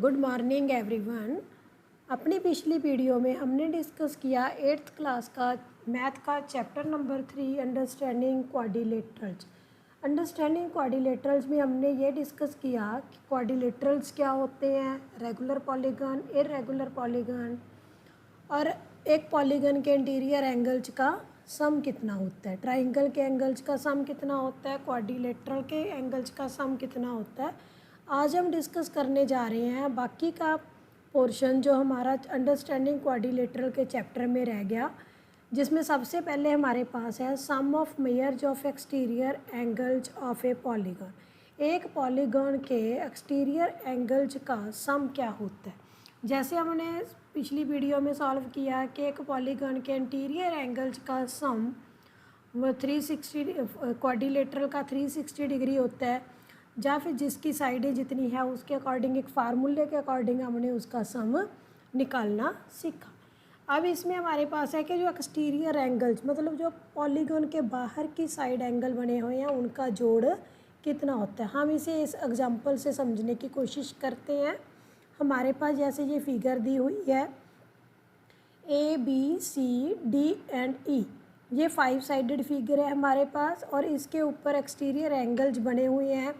Good morning everyone. अपनी पिछली video में हमने डिस्कस किया 8th क्लास का मैथ का chapter number 3 understanding quadrilaterals. Understanding quadrilaterals में हमने ये डिस्कस किया कि क्वाड्रिलेटरल्स क्या होते हैं, रेगुलर पॉलीगन, इर्रेगुलर पॉलीगन, और एक पॉलीगन के इंटीरियर एंगल्स का सम कितना होता है, ट्राइंगल के एंगल्स का सम कितना होता है, क्वाड्रिलेटरल के एंगल्स का सम कितना होता है। आज हम डिस्कस करने जा रहे हैं बाकी का पोर्शन जो हमारा अंडरस्टैंडिंग क्वाड्रिलेटरल के चैप्टर में रह गया, जिसमें सबसे पहले हमारे पास है sum of measures of exterior angles of a polygon. एक पॉलीगन के एक्सटीरियर एंगल्स का सम क्या होता है। जैसे हमने पिछली वीडियो में सॉल्व किया कि एक पॉलीगन के इंटीरियर एंगल्स का सम वो 360 क्वाड्रिलेटरल का 360 डिग्री होता है, या फिर जिसकी साइडें जितनी है उसके अकॉर्डिंग एक फार्मूले के अकॉर्डिंग हमने उसका सम निकालना सीखा। अब इसमें हमारे पास है कि जो एक्सटीरियर एंगल्स मतलब जो पॉलीगन के बाहर की साइड एंगल बने हुए हैं उनका जोड़ कितना होता है। हम इसे इस एग्जांपल से समझने की कोशिश करते हैं। हमारे पास जैसे ये फिगर दी हुई है ABCD एंड E, ये 5 साइडेड फिगर है हमारे पास, और इसके ऊपर एक्सटीरियर एंगल्स बने हुए हैं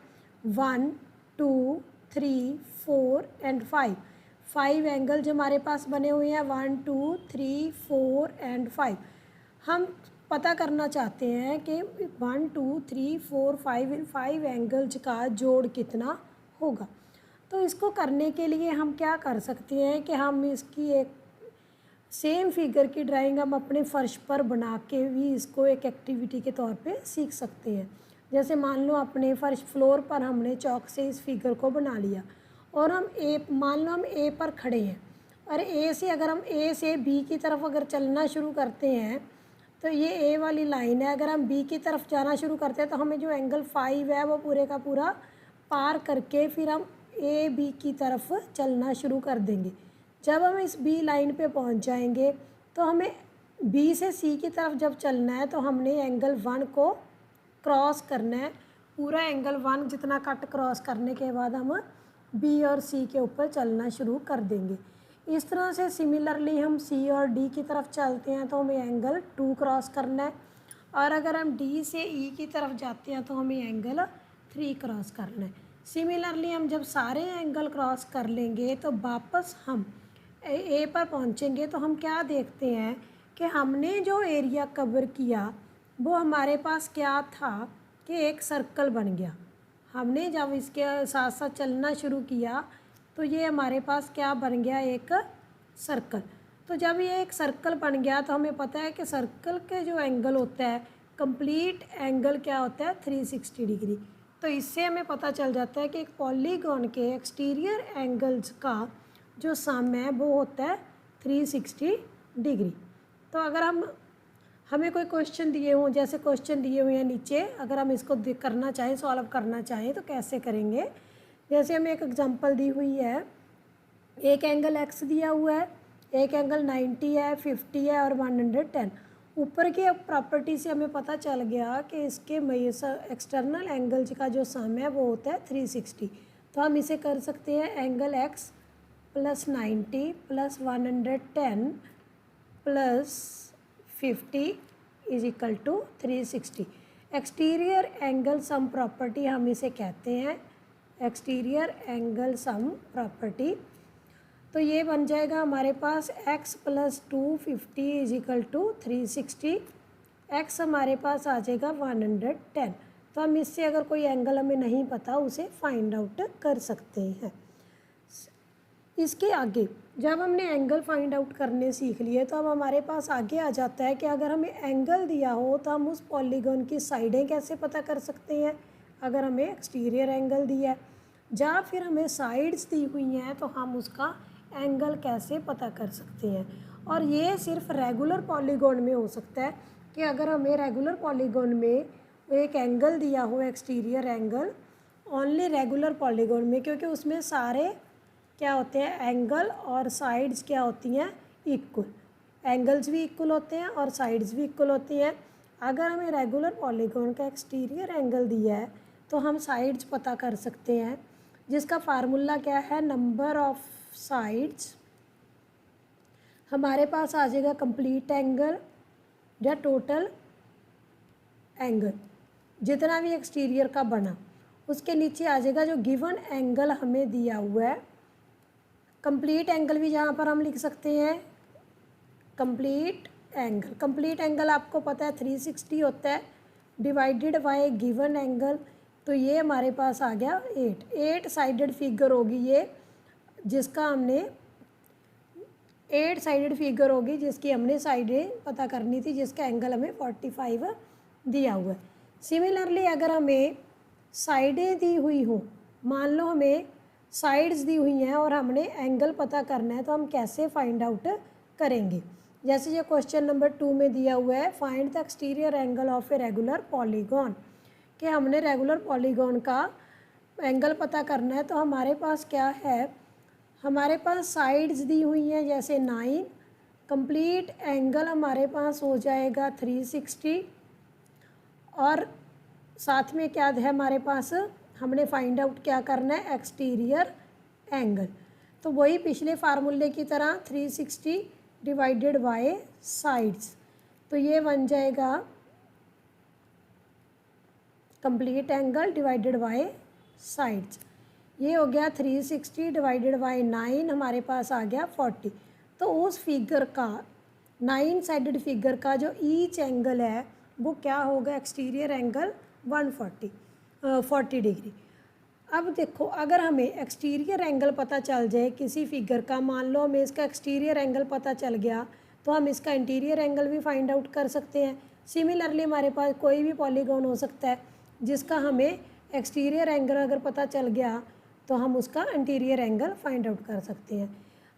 1, 2, 3, 4 एंड 5। 5 एंगल्स हमारे पास बने हुए हैं 1, 2, 3, 4 एंड 5। हम पता करना चाहते हैं कि 1, 2, 3, 4, 5 इन 5 एंगल्स का जोड़ कितना होगा। तो इसको करने के लिए हम क्या कर सकते हैं कि हम इसकी एक सेम फिगर की ड्राइंग हम अपने फर्श पर बना के भी इसको एक एक्टिविटी के तौर पे सीख सकते हैं। जैसे मान लो अपने फर्श फ्लोर पर हमने चौक से इस फिगर को बना लिया और मान लो हम ए पर खड़े हैं, और ए से बी की तरफ अगर चलना शुरू करते हैं तो ये ए वाली लाइन है। अगर हम बी की तरफ जाना शुरू करते हैं तो हमें जो एंगल 5 है वो पूरे का पूरा पार करके फिर हम ए बी की तरफ चलना शुरू कर देंगे। जब हम इस बी लाइन पे पहुंच जाएंगे तो हमें बी से सी की तरफ जब चलना है तो हमने एंगल 1 को क्रॉस करना है। पूरा एंगल 1 जितना कट क्रॉस करने के बाद हम बी और सी के ऊपर चलना शुरू कर देंगे। इस तरह से सिमिलरली हम सी और डी की तरफ चलते हैं तो हमें एंगल 2 क्रॉस करना है, और अगर हम डी से ई की तरफ जाते हैं तो हमें एंगल 3 क्रॉस करना है। सिमिलरली हम जब सारे एंगल क्रॉस कर लेंगे तो वापस हम ए पर पहुंचेंगे तो हम क्या देखते हैं कि हमने जो एरिया कवर किया वो हमारे पास क्या था कि एक सर्कल बन गया। हमने जब इसके साथ साथ चलना शुरू किया तो ये हमारे पास क्या बन गया, एक सर्कल। तो जब ये एक सर्कल बन गया तो हमें पता है कि सर्कल के जो एंगल होता है कंप्लीट एंगल क्या होता है 360 डिग्री। तो इससे हमें पता चल जाता है कि एक पॉलीगॉन के एक्सटीरियर एंगल्स का जो सम है वो होता है 360 डिग्री। तो अगर हमें कोई क्वेश्चन दिए हों, जैसे क्वेश्चन दिए हुए हैं नीचे, अगर हम इसको करना चाहें, सॉल्व करना चाहें तो कैसे करेंगे। जैसे हमें एक एग्जांपल दी हुई है, एक एंगल x दिया हुआ है, एक एंगल 90 है, 50 है और 110। ऊपर की प्रॉपर्टी से हमें पता चल गया कि इसके एक्सटर्नल एंगल्स का जो सम है वो होता है 360। तो हम इसे कर सकते हैं angle x plus 90 plus 110 plus 50 is equal to 360। Exterior angle sum property हम इसे कहते हैं, एक्सटीरियर एंगल सम प्रॉपर्टी। तो ये बन जाएगा हमारे पास x plus 250 is equal to 360। x हमारे पास आ जाएगा 110। तो हम इससे अगर कोई एंगल हमें नहीं पता उसे फाइंड आउट कर सकते हैं। इसके आगे जब हमने एंगल फाइंड आउट करने सीख लिए तो अब हमारे पास आगे आ जाता है कि अगर हमें एंगल दिया हो तो हम उस पॉलीगन की साइडें कैसे पता कर सकते हैं। अगर हमें एक्सटीरियर एंगल दिया है या फिर हमें साइड्स दी हुई हैं तो हम उसका एंगल कैसे पता कर सकते हैं। और ये सिर्फ रेगुलर पॉलीगन में हो सकता है कि अगर हमें रेगुलर पॉलीगन में एक एंगल दिया हो exterior angle, only regular polygon में, क्योंकि उसमें सारे क्या होते हैं एंगल और साइड्स क्या होती हैं इक्वल, एंगल्स भी इक्वल होते हैं और साइड्स भी इक्वल होती हैं। अगर हमें रेगुलर पॉलीगन का एक्सटीरियर एंगल दिया है तो हम साइड्स पता कर सकते हैं। जिसका फार्मूला क्या है, नंबर ऑफ साइड्स हमारे पास आ जाएगा कंप्लीट एंगल या टोटल एंगल, जितना भी एक्सटीरियर का बना उसके नीचे आ जाएगा जो गिवन एंगल हमें दिया हुआ है। कंप्लीट एंगल भी यहाँ पर हम लिख सकते हैं, कंप्लीट एंगल आपको पता है 360 होता है डिवाइडेड बाय गिवन एंगल, तो ये हमारे पास आ गया 8 साइडेड फिगर होगी ये, जिसका हमने 8 साइडेड फिगर होगी जिसकी हमने साइडें पता करनी थी, जिसका एंगल हमें 45 दिया हुआ है। सिमिलरली अगर हमें साइडें दी हुई हो, मान लो हमें साइड्स दी हुई हैं और हमने एंगल पता करना है, तो हम कैसे फाइंड आउट करेंगे। जैसे ये क्वेश्चन नंबर 2 में दिया हुआ है, find the exterior angle of a regular polygon, कि हमने रेगुलर पॉलीगॉन का एंगल पता करना है। तो हमारे पास क्या है, हमारे पास साइड्स दी हुई हैं जैसे 9, कंप्लीट एंगल हमारे पास हो जाएगा 360 और साथ में क्या है हमारे पास, हमने फाइंड आउट क्या करना है, एक्सटीरियर एंगल। तो वही पिछले फार्मूले की तरह 360 डिवाइडेड बाय साइड्स, तो ये बन जाएगा complete angle divided by sides. ये हो गया 360 डिवाइडेड बाय 9, हमारे पास आ गया 40। तो उस फिगर का 9 साइडेड फिगर का जो ईच एंगल है वो क्या होगा, एक्सटीरियर एंगल 40 डिग्री। अब देखो, अगर हमें एक्सटीरियर एंगल पता चल जाए किसी फिगर का, मान लो हमें इसका एक्सटीरियर एंगल पता चल गया, तो हम इसका इंटीरियर एंगल भी फाइंड आउट कर सकते हैं। सिमिलरली हमारे पास कोई भी पॉलीगॉन हो सकता है जिसका हमें एक्सटीरियर एंगल अगर पता चल गया तो हम उसका इंटीरियर एंगल फाइंड आउट कर सकते हैं।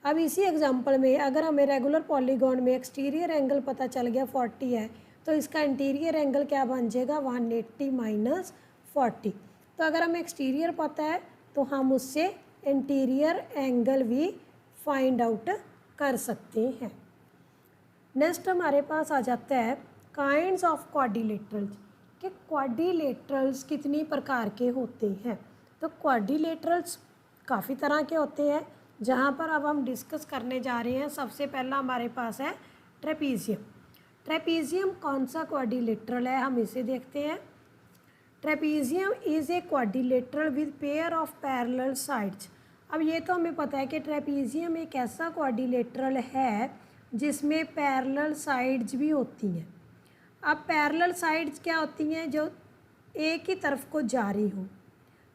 अब इसी एग्जांपल में अगर हमें रेगुलर पॉलीगॉन में एक्सटीरियर एंगल पता चल गया 40 है, तो इसका इंटीरियर एंगल क्या बन जाएगा, 180 माइनस 40। तो अगर हमें एक्सटीरियर पता है तो हम उससे इंटीरियर एंगल भी फाइंड आउट कर सकते हैं। नेक्स्ट हमारे पास आ जाता है काइंड्स ऑफ क्वाड्रिलेटरल्स, कि क्वाड्रिलेटरल्स कितनी प्रकार के होते हैं। तो क्वाड्रिलेटरल्स काफ़ी तरह के होते हैं, जहाँ पर अब हम डिस्कस करने जा रहे हैं। सबसे पहला हमारे पास है ट्रेपीजियम। ट्रेपीजियम कौन सा क्वाड्रिलेटरल है, हम इसे देखते हैं। Trapezium is a quadrilateral with pair of parallel sides. अब ये तो हमें पता है कि ट्रेपीजियम एक ऐसा क्वाड्रिलेटरल है जिसमें पैरेलल साइड्स भी होती हैं। अब पैरेलल साइड्स क्या होती हैं, जो एक ही तरफ को जारी हो।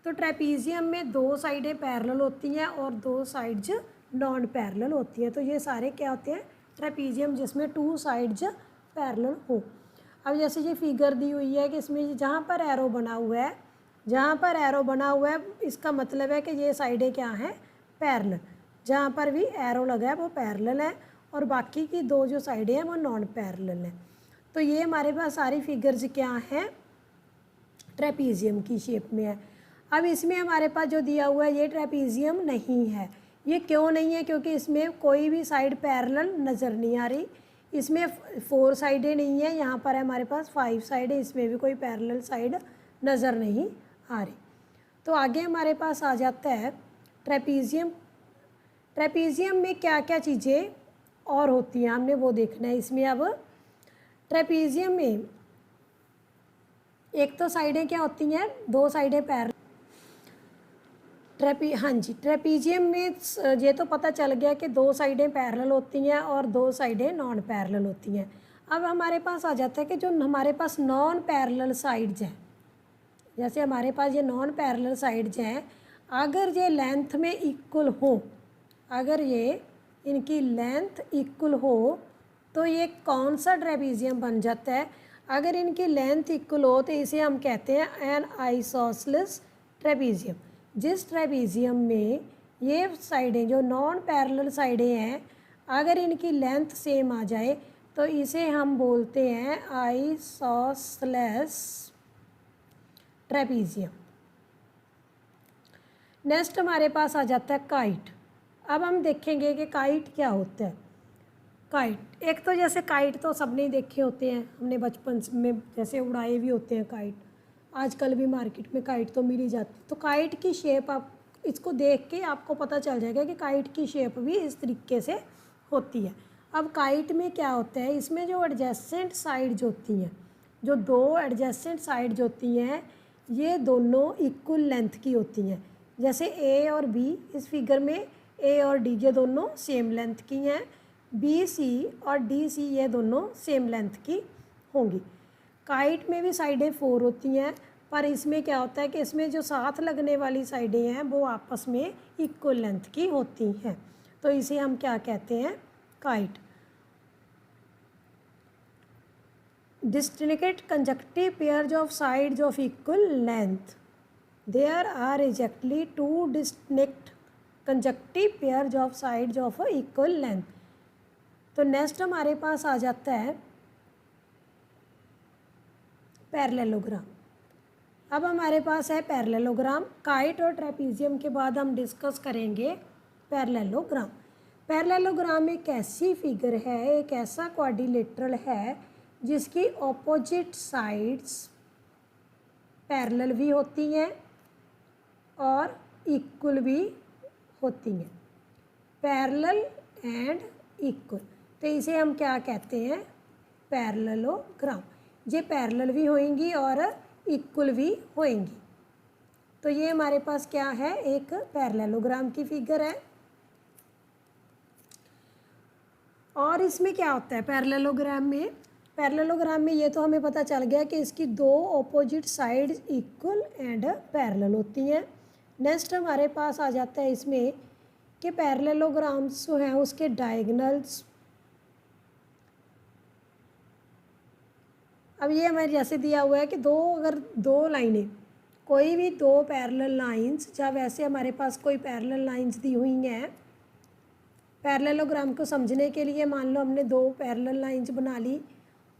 तो ट्रेपीजियम में 2 साइडें पैरेलल होती हैं और 2 साइड्स नॉन पैरेलल होती हैं। तो ये सारे क्या होते हैं, ट्रेपीजियम जिसमें 2 साइड्स पैरेलल हो। अब जैसे ये फिगर दी हुई है कि इसमें जहाँ पर एरो बना हुआ है, जहाँ पर एरो बना हुआ है इसका मतलब है कि ये साइडें क्या हैं, पैरेलल। जहाँ पर भी एरो लगा है वो पैरेलल है और बाकी की 2 जो साइडें हैं वो नॉन पैरेलल हैं। तो ये हमारे पास सारी फिगर्स क्या हैं, ट्रेपीजियम की शेप में है। अब इसमें हमारे पास जो दिया हुआ है ये ट्रेपीजियम नहीं है। ये क्यों नहीं है, क्योंकि इसमें कोई भी साइड पैरेलल नज़र नहीं आ रही। इसमें 4 साइडें नहीं है, यहाँ पर है हमारे पास 5 साइडें, इसमें भी कोई पैरेलल साइड नज़र नहीं आ रही। तो आगे हमारे पास आ जाता है ट्रेपीजियम। ट्रेपीजियम में क्या क्या चीज़ें और होती हैं हमने वो देखना है इसमें। अब ट्रेपीजियम में एक तो साइडें क्या होती हैं, 2 साइडें पैरेलल। हाँ जी, ट्रेपीजियम में ये तो पता चल गया कि 2 साइडें पैरेलल होती हैं और 2 साइडें नॉन पैरेलल होती हैं। अब हमारे पास आ जाता है कि जो हमारे पास नॉन पैरेलल साइड्स हैं, जैसे हमारे पास ये नॉन पैरेलल साइड्स हैं, अगर ये लेंथ में इक्वल हो, अगर ये इनकी लेंथ इक्वल हो तो ये कौन सा ट्रेपीजियम बन जाता है। अगर इनकी लेंथ इक्वल हो तो इसे हम कहते हैं एन आइसोसेलेस ट्रेपीजियम। जिस ट्रेपीजियम में ये साइडें जो नॉन पैरेलल साइडें हैं, अगर इनकी लेंथ सेम आ जाए तो इसे हम बोलते हैं आइसोसेलेस ट्रेपीजियम। नेक्स्ट हमारे पास आ जाता है काइट। अब हम देखेंगे कि काइट क्या होता है। काइट, एक तो जैसे काइट तो सबने ही देखे होते हैं, हमने बचपन में जैसे उड़ाए भी होते हैं काइट, आजकल भी मार्केट में काइट तो मिल ही जाती है। तो काइट की शेप इसको देख के आपको पता चल जाएगा कि काइट की शेप भी इस तरीके से होती है। अब काइट में क्या होता है, इसमें जो एडजेसेंट साइड्स होती हैं, जो दो एडजेसेंट साइड्स होती हैं, ये दोनों इक्वल लेंथ की होती हैं। जैसे ए और बी, इस फिगर में ए और डी ये दोनों सेम लेंथ की हैं, बी सी और डी सी ये दोनों सेम लेंथ की होंगी। काइट में भी साइडें 4 होती हैं, पर इसमें क्या होता है कि इसमें जो साथ लगने वाली साइडें हैं वो आपस में इक्वल लेंथ की होती हैं, तो इसे हम क्या कहते हैं, kite. Distinct conjunctive pairs of sides of equal length. There are exactly 2 distinct conjunctive pairs of sides of equal length. तो नेक्स्ट हमारे पास आ जाता है पैरेललोग्राम। अब हमारे पास है पैरेललोग्राम। काइट और ट्रेपीजियम के बाद हम डिस्कस करेंगे पैरेललोग्राम। पैरेललोग्राम एक ऐसी फिगर है, एक ऐसा क्वाड्रिलेटरल है जिसकी ऑपोजिट साइड्स पैरेलल भी होती हैं और इक्वल भी होती हैं। पैरेलल एंड इक्वल, तो इसे हम क्या कहते हैं, पैरेललोग्राम। ये पैरेलल भी होएंगी और इक्वल भी होएंगी। तो ये हमारे पास क्या है, एक पैरेललोग्राम की फिगर है। और इसमें क्या होता है पैरेललोग्राम में ये तो हमें पता चल गया कि इसकी दो opposite sides equal and parallel होती हैं। नेक्स्ट हमारे पास आ जाता है इसमें कि पैरेललोग्राम्स जो हैं उसके डायगोनल्स, अब ये हमारे जैसे दिया हुआ है कि अगर दो लाइनें, कोई भी दो पैरेलल लाइंस, या वैसे हमारे पास कोई पैरेलल लाइंस दी हुई हैं पैरेललोग्राम को समझने के लिए, मान लो हमने दो पैरेलल लाइंस बना ली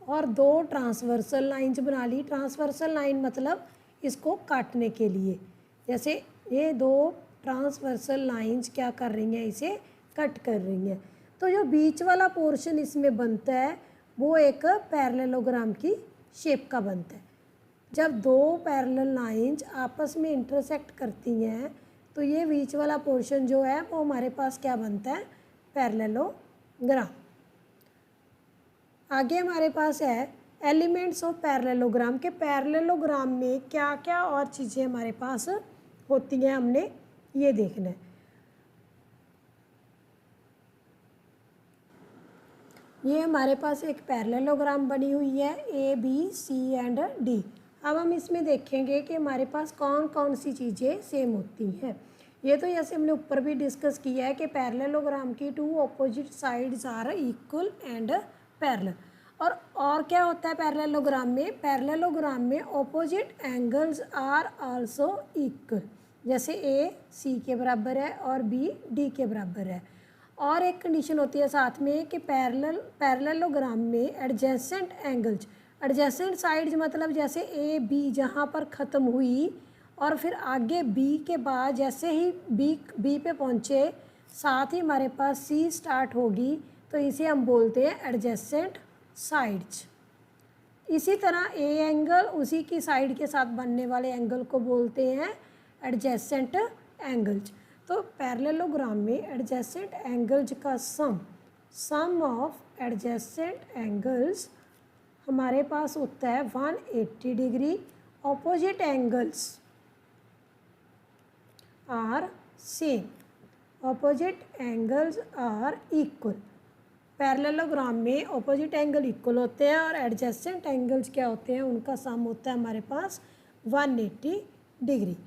और दो ट्रांसवर्सल लाइंस बना ली। ट्रांसवर्सल लाइन मतलब इसको काटने के लिए, जैसे ये दो ट्रांसवर्सल लाइंस क्या कर रही हैं, इसे कट कर रही हैं। तो जो बीच वाला पोर्शन इसमें बनता है वो एक पैरेललोग्राम की शेप का बनता है। जब दो पैरेलल लाइंस आपस में इंटरसेक्ट करती हैं तो ये बीच वाला पोर्शन जो है वो हमारे पास क्या बनता है, पैरेललोग्राम। आगे हमारे पास है एलिमेंट्स ऑफ पैरेललोग्राम के पैरेललोग्राम में क्या क्या और चीज़ें हमारे पास होती हैं, हमने ये देखना है। ये हमारे पास एक पैरेललोग्राम बनी हुई है, A B C and D. अब हम इसमें देखेंगे कि हमारे पास कौन कौन सी चीज़ें सेम होती हैं। ये तो जैसे हमने ऊपर भी डिस्कस किया है कि पैरेललोग्राम की two opposite sides are equal and parallel. और क्या होता है पैरेललोग्राम में opposite angles are also equal. जैसे ए सी के बराबर है और बी डी के बराबर है। और एक कंडीशन होती है साथ में कि पैरेललोग्राम में एडजेसेंट एंगल्स, एडजेसेंट साइड्स मतलब जैसे ए बी जहाँ पर ख़त्म हुई और फिर आगे बी के बाद जैसे ही बी पे पहुँचे साथ ही हमारे पास सी स्टार्ट होगी, तो इसे हम बोलते हैं एडजेसेंट साइड्स। इसी तरह ए एंगल उसी की साइड के साथ बनने वाले एंगल को बोलते हैं एडजेसेंट एंगल्स। तो पैरेललोग्राम में एडजेसेंट एंगल्स का सम ऑफ एडजेसेंट एंगल्स हमारे पास होता है 180 degree. Opposite angles are same, opposite angles are equal. Parallelogram में ऑपोजिट एंगल इक्वल होते हैं और एडजेसेंट एंगल्स क्या होते हैं, उनका सम होता है हमारे पास 180 डिग्री।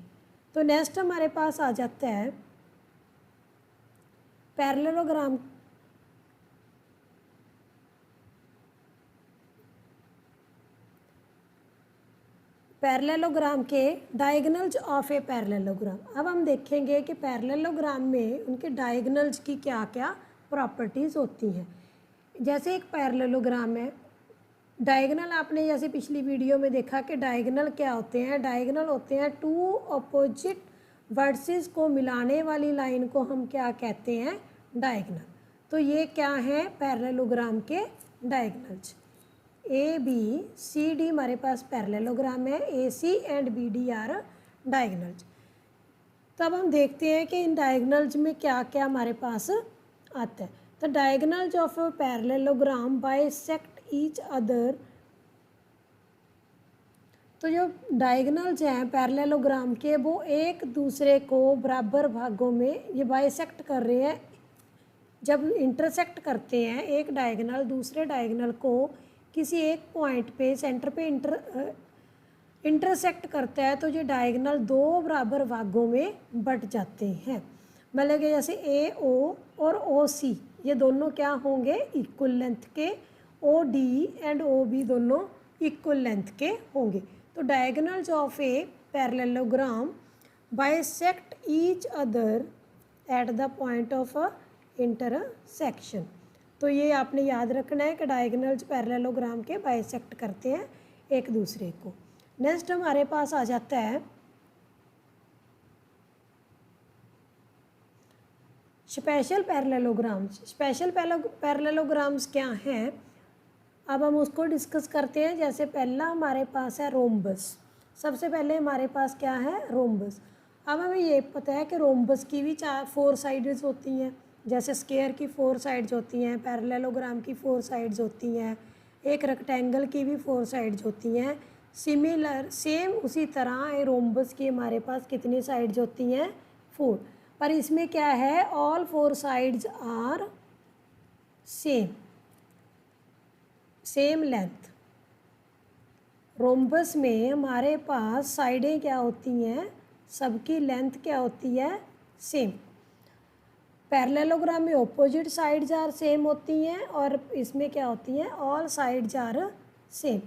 तो नेक्स्ट हमारे पास आ जाता है पैरेललोग्राम के डायगोनल्स ऑफ ए पैरेललोग्राम। अब हम देखेंगे कि पैरेललोग्राम में उनके डायगोनल्स की क्या क्या प्रॉपर्टीज़ होती हैं। जैसे एक पैरेललोग्राम है, डायगोनल आपने जैसे पिछली वीडियो में देखा कि डायगोनल क्या होते हैं, डायगोनल होते हैं टू अपोजिट वर्सेस को मिलाने वाली लाइन को हम क्या कहते हैं, डायगोनल। तो ये क्या है पैरेललोग्राम के diagonals. A B C D हमारे पास पैरेललोग्राम है, A C and B D are diagonals. तो अब हम देखते हैं कि इन डायगनल्स में क्या क्या हमारे पास आता है। तो diagonals of a parallelogram bisect each other. तो जो डायगनल्स हैं पैरेललोग्राम के वो एक दूसरे को बराबर भागों में ये बाइसेक्ट कर रहे हैं। जब इंटरसेक्ट करते हैं एक डायगनल दूसरे डायगनल को किसी एक पॉइंट पे सेंटर पे इंटरसेक्ट करता है तो ये डायगनल दो बराबर भागों में बट जाते हैं। मतलब कि जैसे ए ओ और ओ सी ये दोनों क्या होंगे इक्वल लेंथ के, O D and O B दोनों इक्वल लेंथ के होंगे। तो diagonals of a parallelogram bisect each other at the point of a intersection. तो ये आपने याद रखना है कि डायगनल्स पैरेललोग्राम के बाइसेक्ट करते हैं एक दूसरे को। नेक्स्ट हमारे पास आ जाता है स्पेशल पैरेललोग्राम्स। स्पेशल पैरेललोग्राम्स क्या हैं, अब हम उसको डिस्कस करते हैं। जैसे पहला हमारे पास है रोम्बस। सबसे पहले हमारे पास क्या है रोम्बस। अब हमें ये पता है कि रोम्बस की भी 4 साइड्स होती हैं। जैसे स्क्वायर की 4 साइड्स होती हैं, पैरेललोग्राम की 4 साइड्स होती हैं, एक रेक्टेंगल की भी 4 साइड्स होती हैं। सिमिलर सेम उसी तरह रोम्बस की हमारे पास कितनी साइड्स होती हैं 4। पर इसमें क्या है all 4 sides are same length. Rhombus में हमारे पास साइडें क्या होती हैं, सबकी लेंथ क्या होती है सेम। पैरेललोग्राम में ऑपोजिट साइड्स आर सेम होती हैं और इसमें क्या होती हैं ऑल साइड्स आर सेम।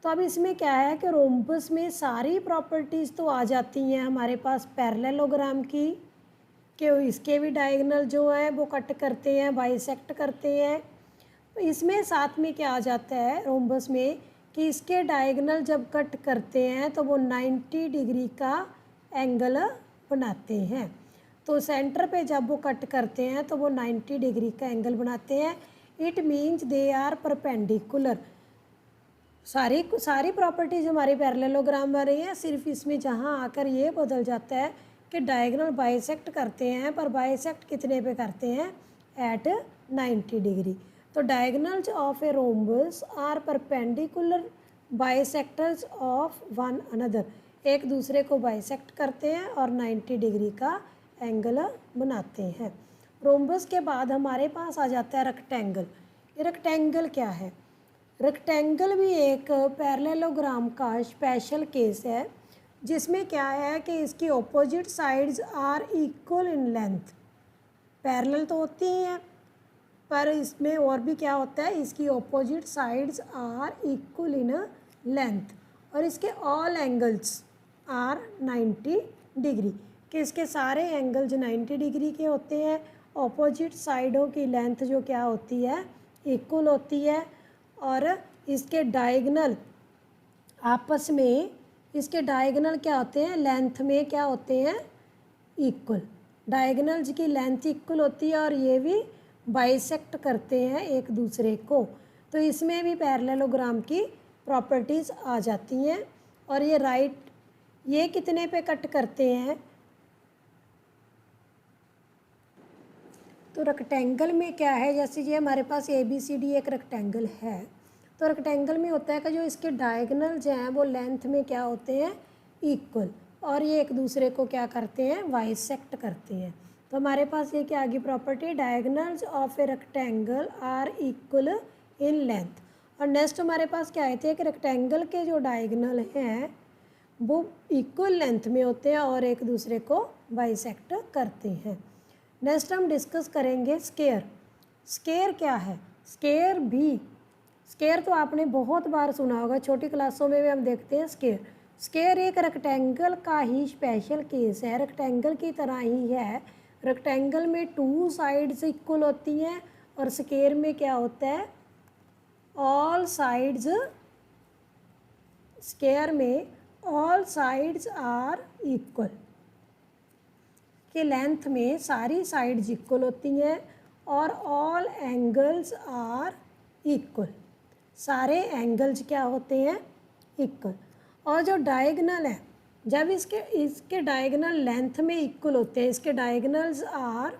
तो अब इसमें क्या है कि रोम्बस में सारी प्रॉपर्टीज़ तो आ जाती हैं हमारे पास पैरेललोग्राम की, कि इसके भी डायगोनल जो है वो कट करते हैं बाइसेक्ट करते हैं। तो इसमें साथ में क्या आ जाता है रोम्बस में कि इसके डायगोनल जब कट करते हैं तो वो 90 डिग्री का एंगल बनाते हैं। तो सेंटर पे जब वो कट करते हैं तो वो 90 डिग्री का एंगल बनाते हैं। It means they are perpendicular. सारी प्रॉपर्टीज़ हमारी पैरेललोग्राम में रही हैं, सिर्फ इसमें जहाँ आकर ये बदल जाता है कि डायगोनल बाइसेक्ट करते हैं, पर बाइसेक्ट कितने पे करते हैं एट 90 डिग्री। तो diagonals of a rhombus are perpendicular bisectors of one another. एक दूसरे को बाइसेक्ट करते हैं और 90 डिग्री का एंगल बनाते हैं। रोम्बस के बाद हमारे पास आ जाता है रेक्टेंगल। ये रेक्टेंगल क्या है, रेक्टेंगल भी एक पैरेललोग्राम का स्पेशल केस है जिसमें क्या है कि इसकी opposite sides are equal in length. Parallel तो होती ही हैं पर इसमें और भी क्या होता है, इसकी opposite sides are equal in length और इसके ऑल एंगल्स आर 90 डिग्री, कि इसके सारे एंगल्स 90 डिग्री के होते हैं। ऑपोजिट साइडों की लेंथ जो क्या होती है इक्वल होती है और इसके डायगोनल आपस में इसके डायगोनल क्या होते हैं लेंथ में क्या होते हैं इक्वल। डायगोनल्स की लेंथ इक्वल होती है और ये भी बाइसेक्ट करते हैं एक दूसरे को। तो इसमें भी पैरेललोग्राम की प्रॉपर्टीज़ आ जाती हैं। और ये कितने पे कट करते हैं, तो रेक्टेंगल में क्या है, जैसे ये हमारे पास ABCD एक रेक्टेंगल है। तो रेक्टेंगल में होता है कि जो इसके डायगोनल्स हैं वो लेंथ में क्या होते हैं इक्वल और ये एक दूसरे को क्या करते हैं बाइसेक्ट करते हैं। तो हमारे पास ये क्या आ गई property, diagonals of a rectangle are equal in length. और नेक्स्ट हमारे पास क्या आए थे कि रेक्टेंगल के जो डायगोनल हैं वो इक्वल लेंथ में होते हैं और एक दूसरे को बाइसेक्ट करते हैं। नेक्स्ट हम डिस्कस करेंगे स्क्वायर। स्क्वायर क्या है, स्क्वायर तो आपने बहुत बार सुना होगा, छोटी क्लासों में भी हम देखते हैं स्क्वायर। स्क्वायर एक रेक्टेंगल का ही स्पेशल केस है, रेक्टेंगल की तरह ही है। रेक्टेंगल में 2 साइड्स इक्वल होती हैं और स्क्वायर में क्या होता है ऑल साइड्स, स्क्वायर में ऑल साइड्स आर इक्वल, के लेंथ में सारी साइड्स इक्वल होती हैं और ऑल एंगल्स आर इक्वल, सारे एंगल्स क्या होते हैं इक्वल। और जो डायगोनल है जब इसके इसके डायगोनल लेंथ में इक्वल होते हैं, इसके diagonals are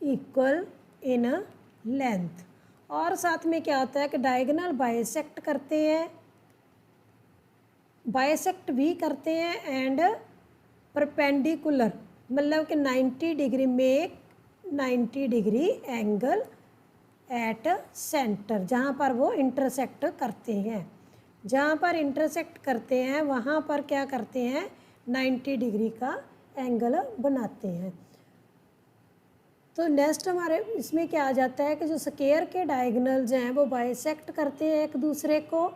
equal in length, और साथ में क्या होता है कि डायगोनल बाइसेक्ट करते हैं, बाइसेक्ट भी करते हैं एंड परपेंडिकुलर, मतलब कि 90 डिग्री में 90 डिग्री एंगल एट सेंटर, जहाँ पर वो इंटरसेक्ट करते हैं, जहाँ पर इंटरसेक्ट करते हैं वहाँ पर क्या करते हैं 90 डिग्री का एंगल बनाते हैं। तो नेक्स्ट हमारे इसमें क्या आ जाता है कि जो स्क्वायर के डायगोनल्स हैं वो बाइसेक्ट करते हैं एक दूसरे को,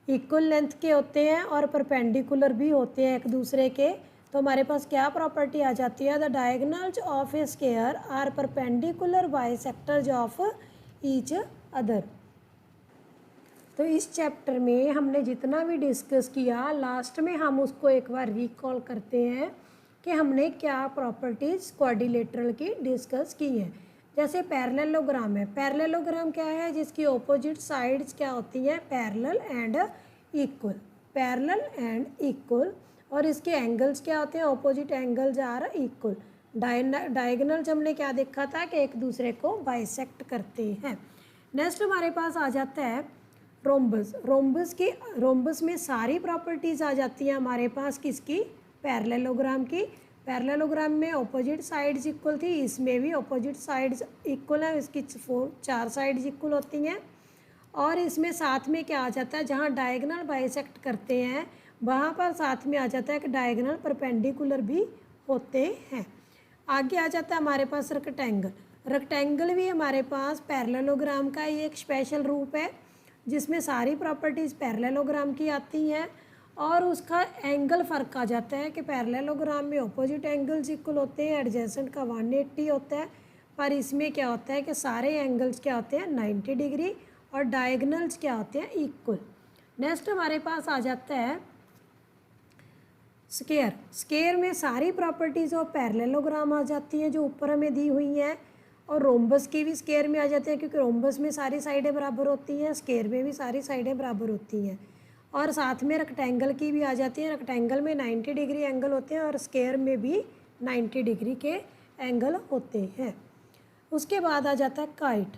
इक्वल लेंथ के होते हैं और परपेंडिकुलर भी होते हैं एक दूसरे के। तो हमारे पास क्या प्रॉपर्टी आ जाती है, the diagonals of a square are perpendicular bisectors of each other. तो इस चैप्टर में हमने जितना भी डिस्कस किया, लास्ट में हम उसको एक बार रिकॉल करते हैं कि हमने क्या प्रॉपर्टीज़ क्वाड्रिलेटरल की डिस्कस की हैं। जैसे पैरेललोग्राम है, पैरेललोग्राम क्या है, जिसकी ऑपोजिट साइड्स क्या होती हैं parallel and equal, parallel and equal, और इसके एंगल्स क्या होते हैं opposite angles are equal. Diagonals हमने क्या देखा था कि एक दूसरे को बाइसेक्ट करते हैं। नेक्स्ट हमारे पास आ जाता है रोम्बस। रोम्बस में सारी प्रॉपर्टीज़ आ जाती हैं हमारे पास किसकी, पैरेललोग्राम की। पैरेललोग्राम में ऑपोजिट साइड्स इक्वल थी, इसमें भी ऑपोजिट साइड्स इक्वल है, इसकी 4 साइड्स इक्वल होती हैं। और इसमें साथ में क्या आ जाता है, जहाँ डायगोनल बाइसेक्ट करते हैं वहाँ पर साथ में आ जाता है कि डायगोनल परपेंडिकुलर भी होते हैं। आगे आ जाता है हमारे पास रेक्टेंगल। रेक्टेंगल भी हमारे पास पैरेललोग्राम का ही एक स्पेशल रूप है, जिसमें सारी प्रॉपर्टीज़ पैरेललोग्राम की आती हैं, और उसका एंगल फ़र्क आ जाता है कि पैरेललोग्राम में ऑपोजिट एंगल्स इक्वल होते हैं, एडजेसेंट का 180 होता है, पर इसमें क्या होता है कि सारे एंगल्स क्या होते हैं 90 डिग्री, और डायगोनल्स क्या होते हैं इक्वल। नेक्स्ट हमारे पास आ जाता है स्क्वायर। स्क्वायर में सारी प्रॉपर्टीज़ ऑफ पैरेललोग्राम आ जाती हैं जो ऊपर हमें दी हुई हैं, और रोम्बस की भी स्क्वायर में आ जाते हैं, क्योंकि रोम्बस में सारी साइडें बराबर होती हैं, स्क्वायर में भी सारी साइडें बराबर होती हैं। और साथ में रेक्टेंगल की भी आ जाती है, रेक्टेंगल में 90 डिग्री एंगल होते हैं और स्क्वायर में भी 90 डिग्री के एंगल होते हैं। उसके बाद आ जाता है काइट।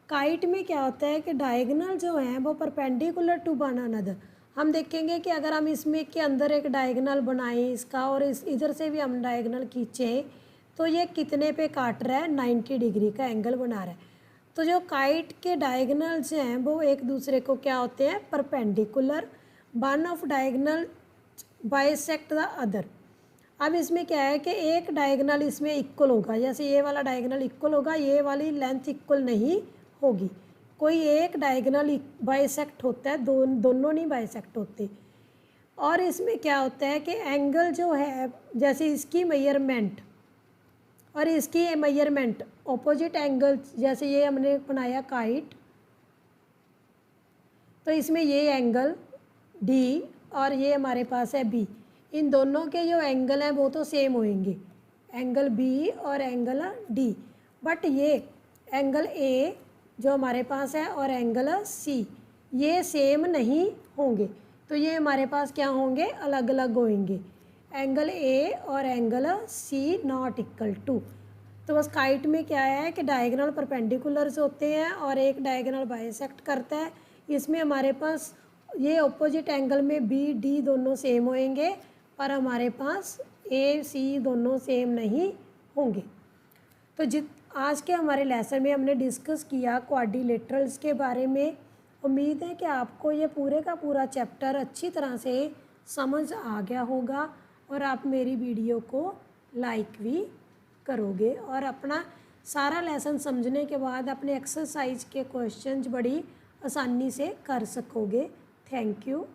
काइट में क्या होता है कि डायगोनल जो हैं वो परपेंडिकुलर टू वन अनदर। हम देखेंगे कि अगर हम इसमें के अंदर एक डायगोनल बनाएं इसका, और इस इधर से भी हम डायगोनल खींचें, तो ये कितने पे काट रहा है 90 डिग्री का एंगल बना रहा है। तो जो काइट के डायगोनल्स हैं वो एक दूसरे को क्या होते हैं perpendicular, one of diagonal bisect the other. अब इसमें क्या है कि एक डायगोनल इसमें इक्वल होगा, जैसे ये वाला डायगोनल इक्वल होगा, ये वाली लेंथ इक्वल नहीं होगी, कोई एक डायगोनल बाइसेक्ट होता है, दोनों नहीं बाइसेक्ट होते। और इसमें क्या होता है कि एंगल जो है, जैसे इसकी मेजरमेंट और इसकी मेजरमेंट ऑपोजिट एंगल, जैसे ये हमने बनाया काइट, तो इसमें ये एंगल डी और ये हमारे पास है बी, इन दोनों के जो एंगल हैं वो तो सेम होंगे, एंगल बी और एंगल डी, बट ये एंगल ए जो हमारे पास है और एंगल सी ये सेम नहीं होंगे, तो ये हमारे पास क्या होंगे अलग अलग होंगे, एंगल ए और angle C not equal to. तो बस काइट में क्या है कि डायगोनल परपेंडिकुलर्स होते हैं और एक डायगोनल बाइसेक्ट करता है। इसमें हमारे पास ये ऑपोजिट एंगल में बी डी दोनों सेम होंगे, पर हमारे पास ए सी दोनों सेम नहीं होंगे। तो आज के हमारे लेसन में हमने डिस्कस किया क्वाड्रिलेटरल्स के बारे में। उम्मीद है कि आपको ये पूरे का पूरा चैप्टर अच्छी तरह से समझ आ गया होगा, और आप मेरी वीडियो को लाइक भी करोगे, और अपना सारा लेसन समझने के बाद अपने एक्सरसाइज के क्वेश्चंस बड़ी आसानी से कर सकोगे। Thank you.